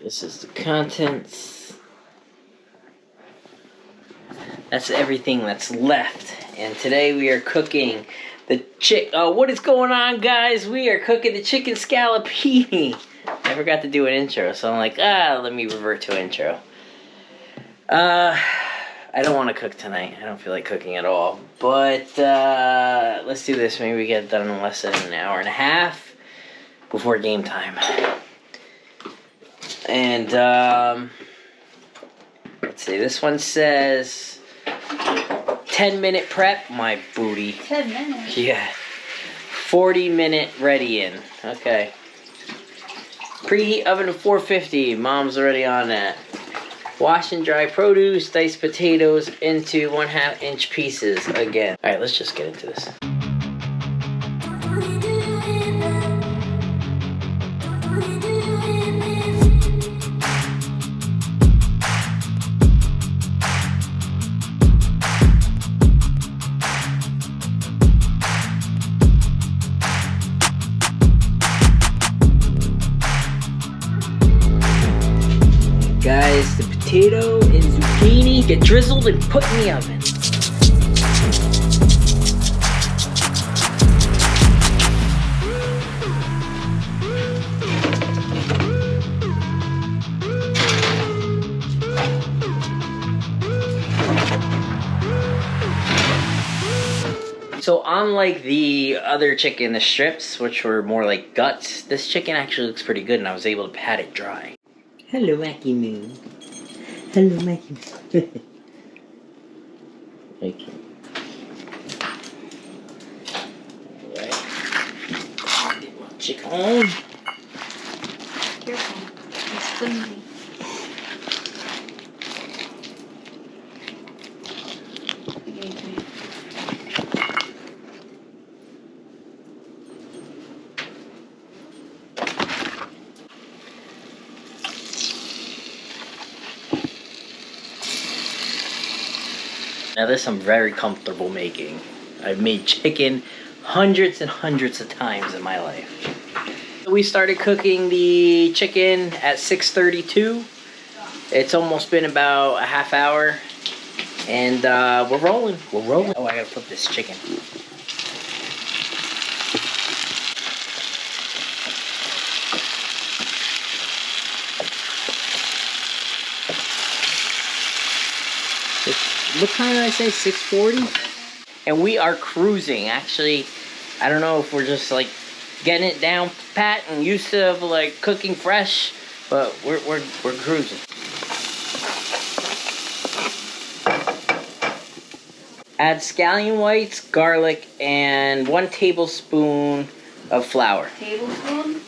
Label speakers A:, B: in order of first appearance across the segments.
A: This is the contents. That's everything that's left. And today we are cooking the what is going on, guys? We are cooking the chicken scallopini. I forgot to do an intro, so I'm like, let me revert to intro. I don't want to cook tonight. I don't feel like cooking at all. But let's do this. Maybe we get it done in less than an hour and a half before game time. And let's see. This one says 10-minute prep. My booty.
B: 10 minutes?
A: Yeah. 40-minute ready in. Okay. Preheat oven to 450. Mom's already on that. Wash and dry produce. Dice potatoes into 1/2 inch pieces again. Alright, let's just get into this. Guys, the potato and zucchini get drizzled and put in the oven. So unlike the other chicken, the strips, which were more like guts, this chicken actually looks pretty good and I was able to pat it dry. Hello, Mackie Moo. Hello, Mackie Moo. Okay. Alright. Get my chicken on.
B: Careful. It's flimsy.
A: Now this I'm very comfortable making. I've made chicken hundreds and hundreds of times in my life. We started cooking the chicken at 6:32. It's almost been about a half hour. And we're rolling. We're rolling. Oh, I gotta flip this chicken. What time did I say? 6:40? And we are cruising. Actually, I don't know if we're just like getting it down pat and used to like cooking fresh, but we're cruising. Add scallion whites, garlic, and 1 tablespoon of flour.
B: Tablespoon?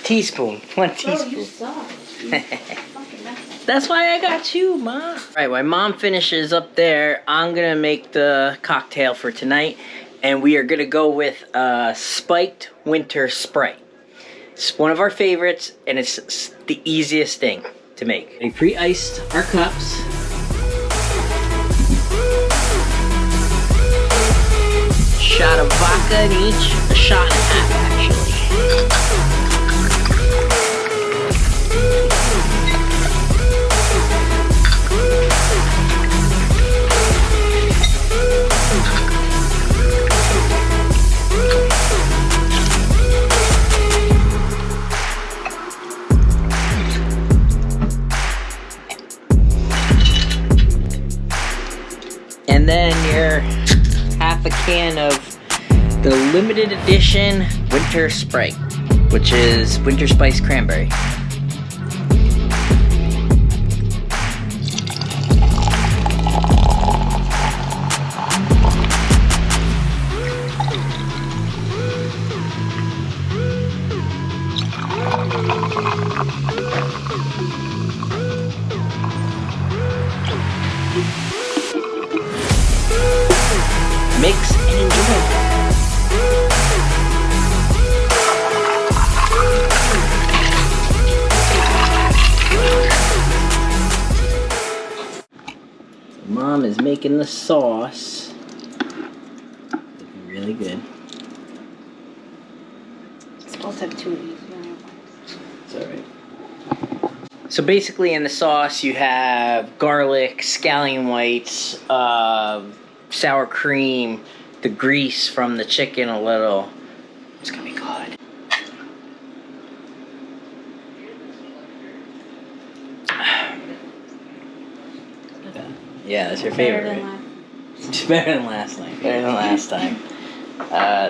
A: Teaspoon. 1 teaspoon.
B: Oh, you suck.
A: That's why I got you, Mom. Alright, while Mom finishes up there, I'm gonna make the cocktail for tonight. And we are gonna go with spiked winter Sprite. It's one of our favorites, and it's the easiest thing to make. We pre-iced our cups. Shot of vodka in each. A shot and a half, actually. And then your half a can of the limited edition winter Sprite, which is winter spice cranberry. Mix and enjoy. Mom is making the sauce. Looking really good.
B: It's supposed to have 2 of these.
A: It's alright. So basically in the sauce you have garlic, scallion whites, sour cream, the grease from the chicken a little. It's gonna be good. Yeah, that's your favorite, right? It's better than last night. Better than last time.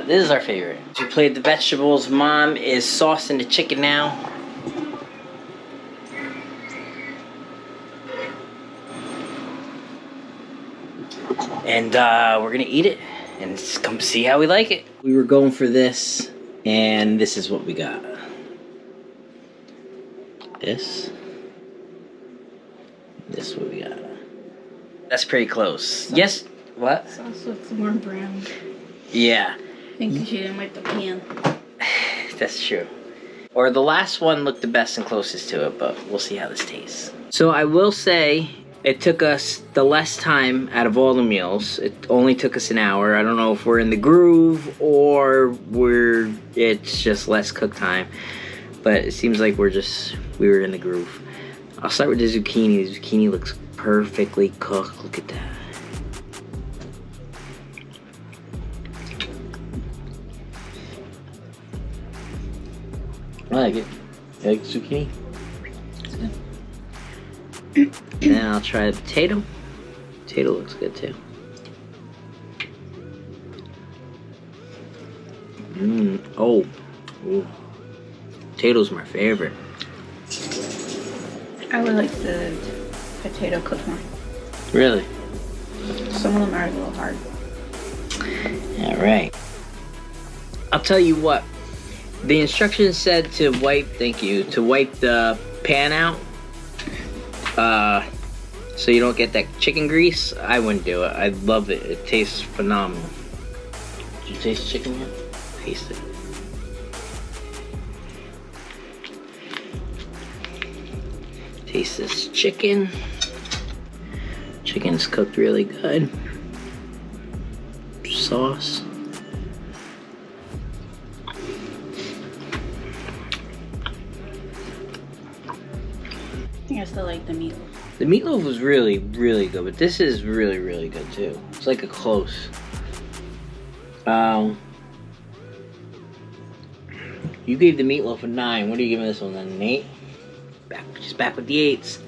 A: This is our favorite. We played the vegetables. Mom is saucing the chicken now. And we're gonna eat it and come see how we like it. We were going for this, and this is what we got. This is what we got. That's pretty close. Yes. What?
B: Sauce looks more brown.
A: Yeah.
B: I think because you didn't wipe the pan.
A: That's true. Or the last one looked the best and closest to it, but we'll see how this tastes. So I will say it took us the less time out of all the meals. It only took us an hour. I don't know if we're in the groove or it's just less cook time, but it seems like we were in the groove. I'll start with the zucchini. The zucchini looks perfectly cooked. Look at that. I like it. You like zucchini?
B: It's good.
A: And then I'll try the potato. Potato looks good too. Oh. Ooh. Potato's my favorite.
B: I would like the potato cooked more.
A: Really?
B: Some of them are a little hard.
A: Alright. I'll tell you what. The instructions said to wipe the pan out. So you don't get that chicken grease. I wouldn't do it. I love it. It tastes phenomenal. Did you taste the chicken yet? Taste it. Taste this chicken. Chicken's cooked really good. Sauce.
B: I still like the meatloaf.
A: The meatloaf was really, really good, but this is really, really good too. It's like a close. You gave the meatloaf a 9. What are you giving this one? An 8? Just back with the 8s.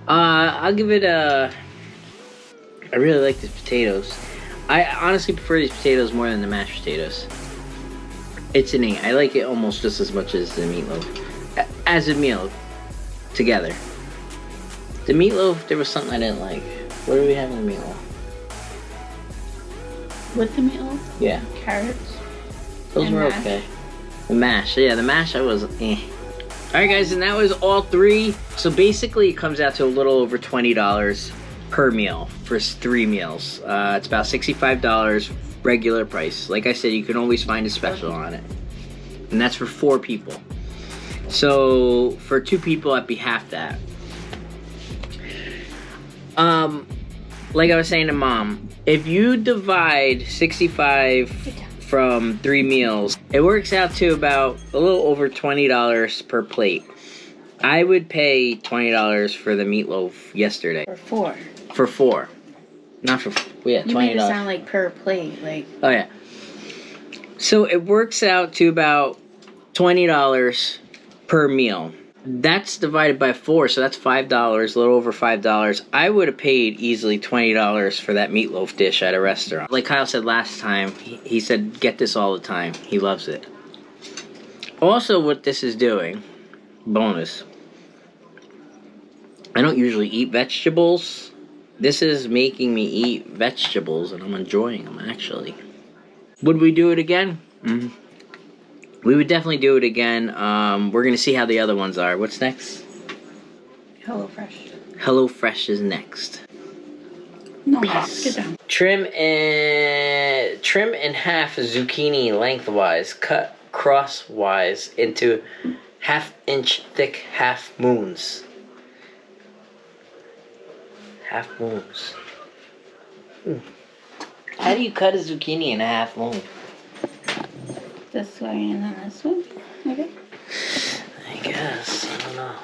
A: I'll give it a. I really like these potatoes. I honestly prefer these potatoes more than the mashed potatoes. It's an 8. I like it almost just as much as the meatloaf. As a meal, together. The meatloaf, there was something I didn't like. What do we have in the meatloaf?
B: With the meatloaf?
A: Yeah.
B: Carrots.
A: Those were
B: mash.
A: okay. The mash, yeah, the mash I was Alright guys, and that was all 3. So basically it comes out to a little over $20 per meal for 3 meals. It's about $65 regular price. Like I said, you can always find a special on it. And that's for 4 people. So for 2 people, that'd be half that. Like I was saying to Mom, if you divide 65 from 3 meals, it works out to about a little over $20 per plate. I would pay $20 for the meatloaf yesterday.
B: For 4.
A: For 4. Not for, yeah, $20.
B: You made it sound like per plate, like.
A: Oh yeah. So it works out to about $20 per meal. That's divided by 4, so that's $5, a little over $5. I would have paid easily $20 for that meatloaf dish at a restaurant. Like Kyle said last time, he said get this all the time. He loves it. Also, what this is doing, bonus, I don't usually eat vegetables. This is making me eat vegetables, and I'm enjoying them, actually. Would we do it again? Mm-hmm. We would definitely do it again. We're going to see how the other ones are. What's next?
B: HelloFresh.
A: HelloFresh is next.
B: No, get down.
A: Trim in half zucchini lengthwise. Cut crosswise into 1/2-inch thick half moons. Half moons. How do you cut a zucchini in a half moon?
B: This way and then this way, okay?
A: I guess. I don't know.